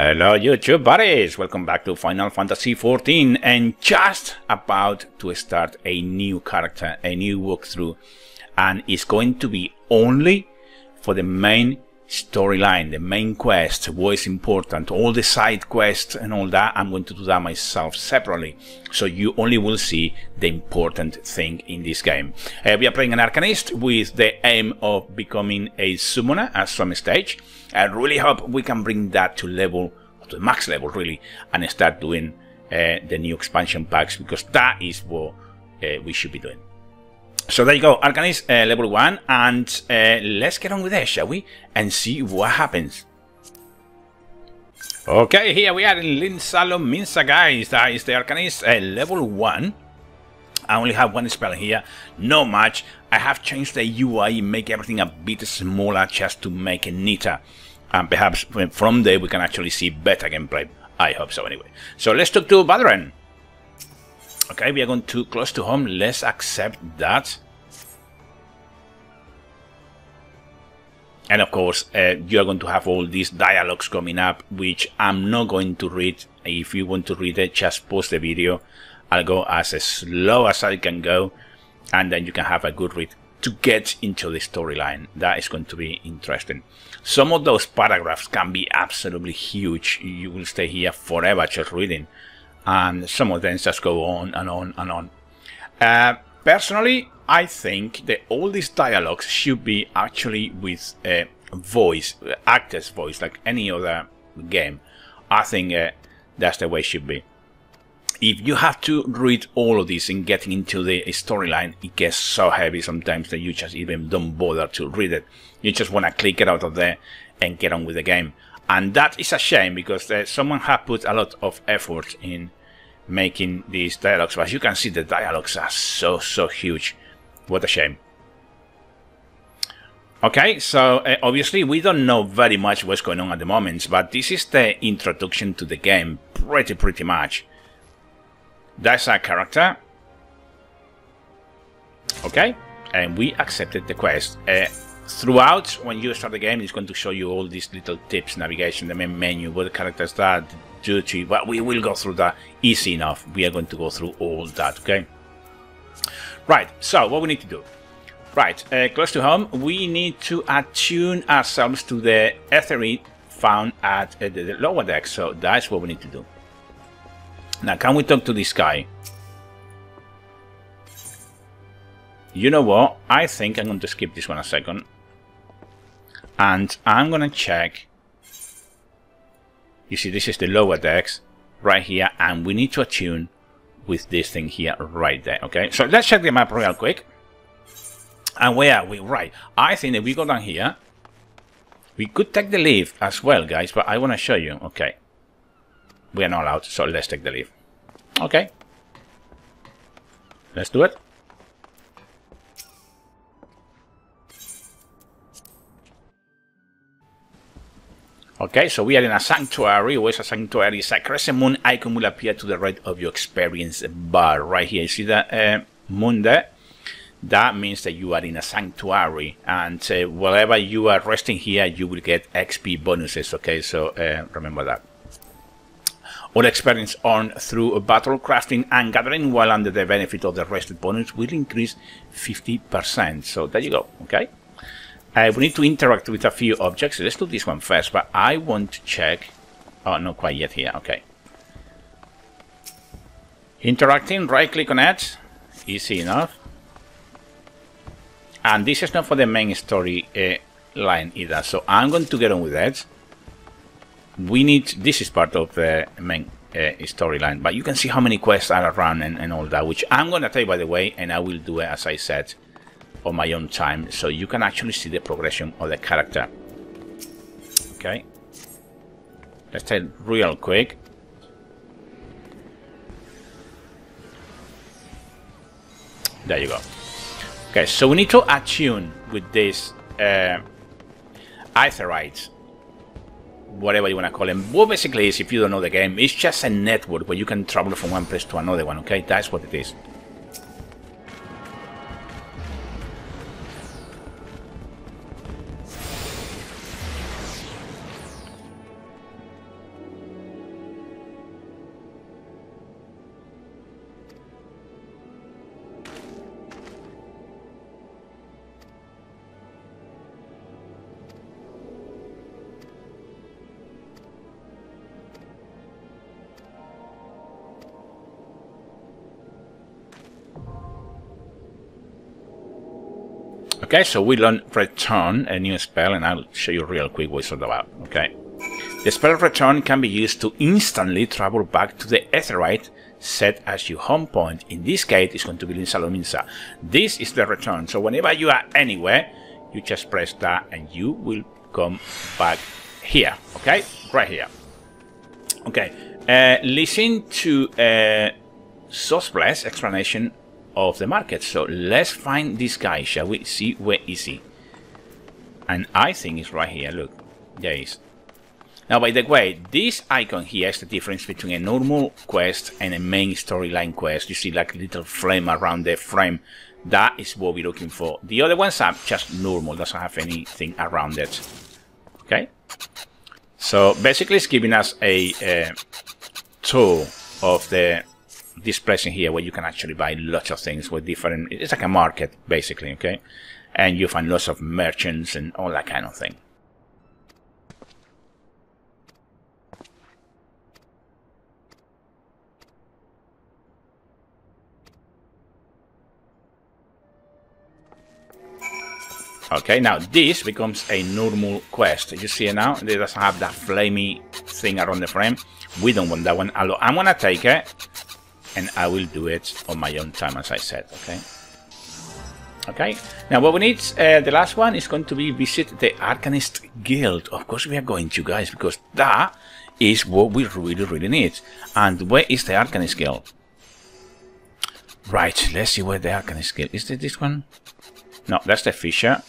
Hello YouTube buddies, welcome back to Final Fantasy XIV, and just about to start a new character, a new walkthrough, and it's going to be only for the main storyline, the main quest, what is important, all the side quests and all that. I'm going to do that myself separately, so you only will see the important thing in this game. We are playing an Arcanist with the aim of becoming a summoner at some stage. I really hope we can bring that to level, to the max level really, and start doing the new expansion packs, because that is what we should be doing. So there you go, Arcanist level 1, and let's get on with it, shall we? And see what happens. Okay, here we are in Linsalo Minsa, guys. That is the Arcanist level 1. I only have one spell here, not much. I have changed the UI, make everything a bit smaller just to make it neater. And perhaps from there we can actually see better gameplay. I hope so anyway. So let's talk to Badren. Okay, we are going too close to home. Let's accept that. And of course, you are going to have all these dialogues coming up, which I'm not going to read. If you want to read it, just pause the video. I'll go as slow as I can go, and then you can have a good read to get into the storyline. That is going to be interesting. Some of those paragraphs can be absolutely huge. You will stay here forever just reading. And some of them just go on and on and on. Personally, I think that all these dialogues should be actually with voice, actor's voice, like any other game. I think that's the way it should be. If you have to read all of this and getting into the storyline, it gets so heavy sometimes that you just even don't bother to read it. You just want to click it out of there and get on with the game. And that is a shame, because someone has put a lot of effort in making these dialogues. But as you can see, the dialogues are so huge. What a shame. Okay, so obviously we don't know very much what's going on at the moment, but this is the introduction to the game, pretty much. That's our character. Okay, and we accepted the quest. Throughout, when you start the game, it's going to show you all these little tips, navigation, the main menu, what the characters are, duty, but we will go through that easy enough. We are going to go through all that, okay? Right, so what we need to do. Right, close to home, we need to attune ourselves to the XIV found at the lower deck, so that's what we need to do. Now, can we talk to this guy? You know what? I think I'm going to skip this one a second. And I'm going to check. You see, this is the lower decks right here. And we need to attune with this thing here right there. Okay, so let's check the map real quick. And where are we? Right. I think if we go down here, we could take the lift as well, guys. But I want to show you. Okay. We are not allowed, so let's take the leave. Okay. Let's do it. Okay, so we are in a sanctuary. Where's a sanctuary? A crescent moon icon will appear to the right of your experience bar. Right here. You see that moon there? That means that you are in a sanctuary. And wherever you are resting here, you will get XP bonuses. Okay, so remember that. All experience earned through battle crafting and gathering while under the benefit of the rested bonus will increase 50%. So there you go, okay? We need to interact with a few objects. Let's do this one first, but I want to check... Oh, not quite yet here, okay. Interacting, right-click on it. Easy enough. And this is not for the main story line either, so I'm going to get on with that. We need, this is part of the main storyline, but you can see how many quests are around and all that, which I'm going to tell you by the way, and I will do it as I said on my own time, so you can actually see the progression of the character. Okay, let's take it real quick. There you go. Okay, so we need to attune with this Aetherites, whatever you want to call them. What basically is, if you don't know the game, it's just a network where you can travel from one place to another one, okay? That's what it is. Okay, so we learn return, a new spell, and I'll show you real quick what it's all about. Okay, the spell return can be used to instantly travel back to the Aetheryte set as your home point. In this case, it's going to be in Salominsa. This is the return, so whenever you are anywhere, you just press that and you will come back here. Okay, right here. Okay, listen to Sosbless explanation of the market. So let's find this guy, shall we? See, where is he? And I think it's right here. Look, there he is. Now, by the way, this icon here is the difference between a normal quest and a main storyline quest. You see like a little flame around the frame. That is what we're looking for. The other ones are just normal, doesn't have anything around it. Okay? So basically it's giving us a tour of this place in here where you can actually buy lots of things with different... It's like a market, basically, okay? And you find lots of merchants and all that kind of thing. Okay, now this becomes a normal quest. You see it now? It doesn't have that flamey thing around the frame. We don't want that one. Although I'm gonna take it and I will do it on my own time, as I said. Okay. Okay. Now what we need, the last one is going to be visit the Arcanist Guild. Of course we are going to, guys, because that is what we really need. And where is the Arcanist Guild? Right. Let's see where the Arcanist Guild is. It this one? No, that's the Fisher.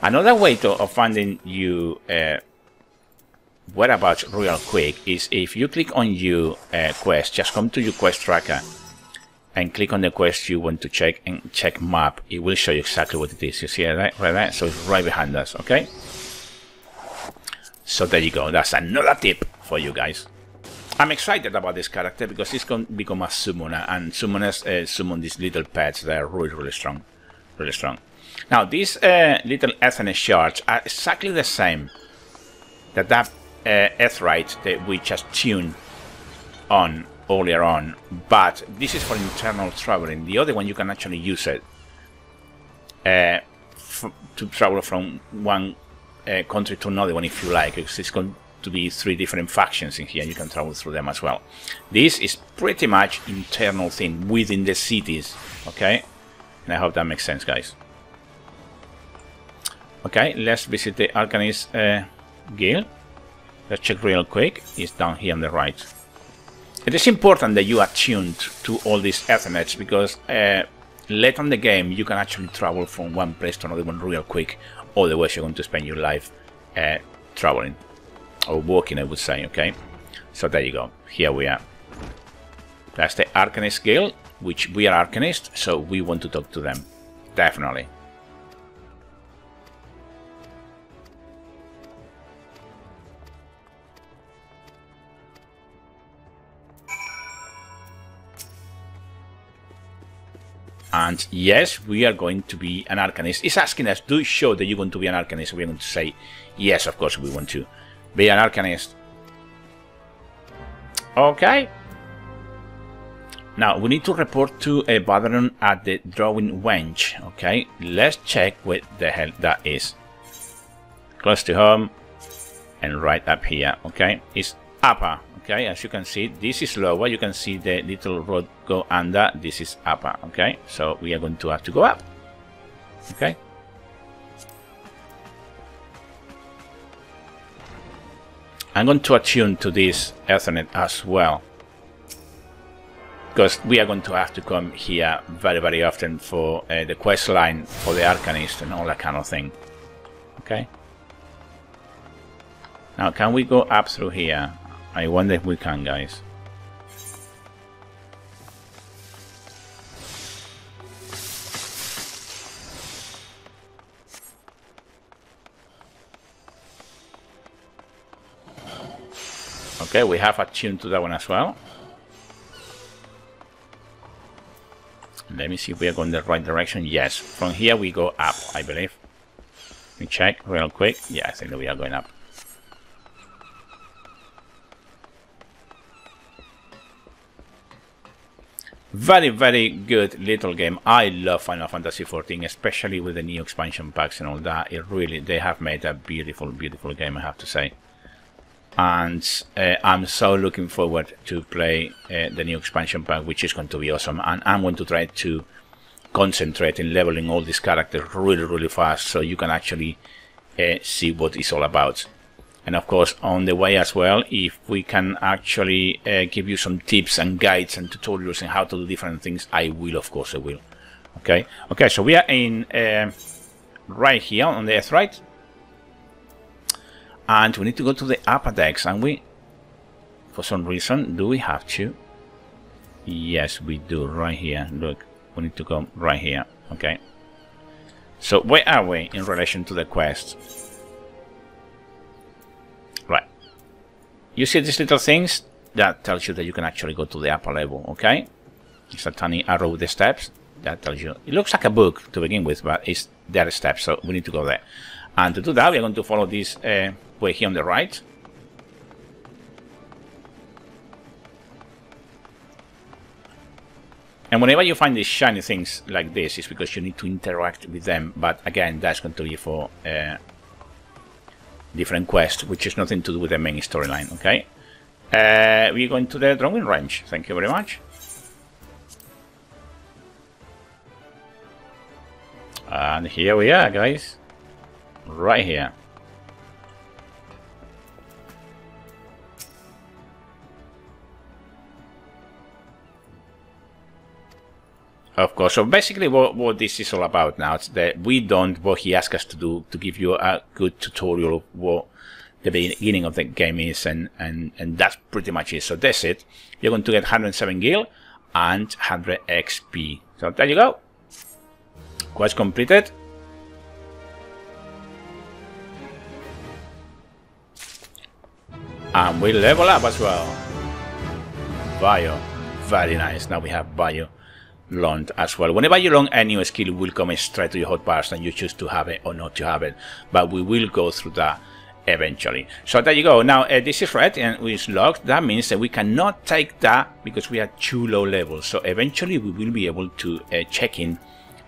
Another way of finding you whereabouts real quick is if you click on your quest, just come to your quest tracker and click on the quest you want to check and check map. It will show you exactly what it is. You see it right there? So it's right behind us, okay? So there you go. That's another tip for you guys. I'm excited about this character because he's going to become a summoner, and summoners summon these little pets. They're really strong. Really strong. Now, these little Aethernet shards are exactly the same that Aetheryte that we just tuned on earlier on, but this is for internal traveling. The other one, you can actually use it to travel from one country to another one if you like, because it's going to be 3 different factions in here. You can travel through them as well. This is pretty much internal thing within the cities, okay? And I hope that makes sense, guys. Okay, let's visit the Arcanist Guild. Let's check real quick. It's down here on the right. It is important that you are tuned to all these Aethernets because late on the game you can actually travel from one place to another one real quick. Otherwise you're going to spend your life traveling. Or walking, I would say, okay? So there you go. Here we are. That's the Arcanist Guild, which we are Arcanists, so we want to talk to them. Definitely. And yes, we are going to be an Arcanist. It's asking us, do show that you're going to be an Arcanist. We're going to say, yes, of course we want to be an Arcanist. Okay. Now, we need to report to a Baron at the Drawing Wench. Okay, let's check what the hell that is. Close to home and right up here. Okay, it's upper. Okay, as you can see, this is lower. You can see the little road go under. This is upper. Okay, so we are going to have to go up. Okay. I'm going to attune to this Ethernet as well, because we are going to have to come here very often for the quest line for the Arcanist and all that kind of thing. Okay. Now, can we go up through here? I wonder if we can, guys. Okay, we have attuned to that one as well. Let me see if we are going the right direction. Yes, from here we go up, I believe. Let me check real quick. Yeah, I think that we are going up. Very, very good little game. I love Final Fantasy XIV, especially with the new expansion packs and all that. They have made a beautiful, beautiful game, I have to say. And I'm so looking forward to play the new expansion pack, which is going to be awesome. And I'm going to try to concentrate in leveling all these characters really, really fast, so you can actually see what it's all about. And of course, on the way as well, if we can actually give you some tips and guides and tutorials on how to do different things, I will, of course I will. Okay, so we are in right here on the left, right? And we need to go to the upper decks, and we, for some reason, do we have to? Yes, we do, right here. Look, we need to go right here. Okay. So where are we in relation to the quest? Right. You see these little things? That tells you that you can actually go to the upper level, okay? It's a tiny arrow with the steps. That tells you. It looks like a book to begin with, but there are steps, so we need to go there. And to do that, we are going to follow this way here on the right. And whenever you find these shiny things like this, it's because you need to interact with them. But again, that's going to be for different quests, which is nothing to do with the main storyline, okay? We're going to the drawing range. Thank you very much. And here we are, guys. Right here. Of course, so basically what this is all about now is that we don't what he asked us to do, to give you a good tutorial of what the beginning of the game is, and that's pretty much it. So that's it. You're going to get 107 gil and 100 XP. So there you go. Quest completed. And we level up as well. Bio. Very nice. Now we have Bio learned as well. Whenever you learn a new skill, it will come straight to your hotbars and you choose to have it or not to have it. But we will go through that eventually. So there you go. Now this is red and it's locked. That means that we cannot take that because we are too low level. So eventually we will be able to check in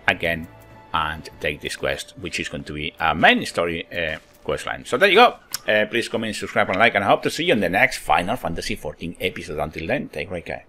again and take this quest, which is going to be our main story quest line. So there you go. Please comment, subscribe and like, and I hope to see you in the next Final Fantasy XIV episode. Until then, take great care.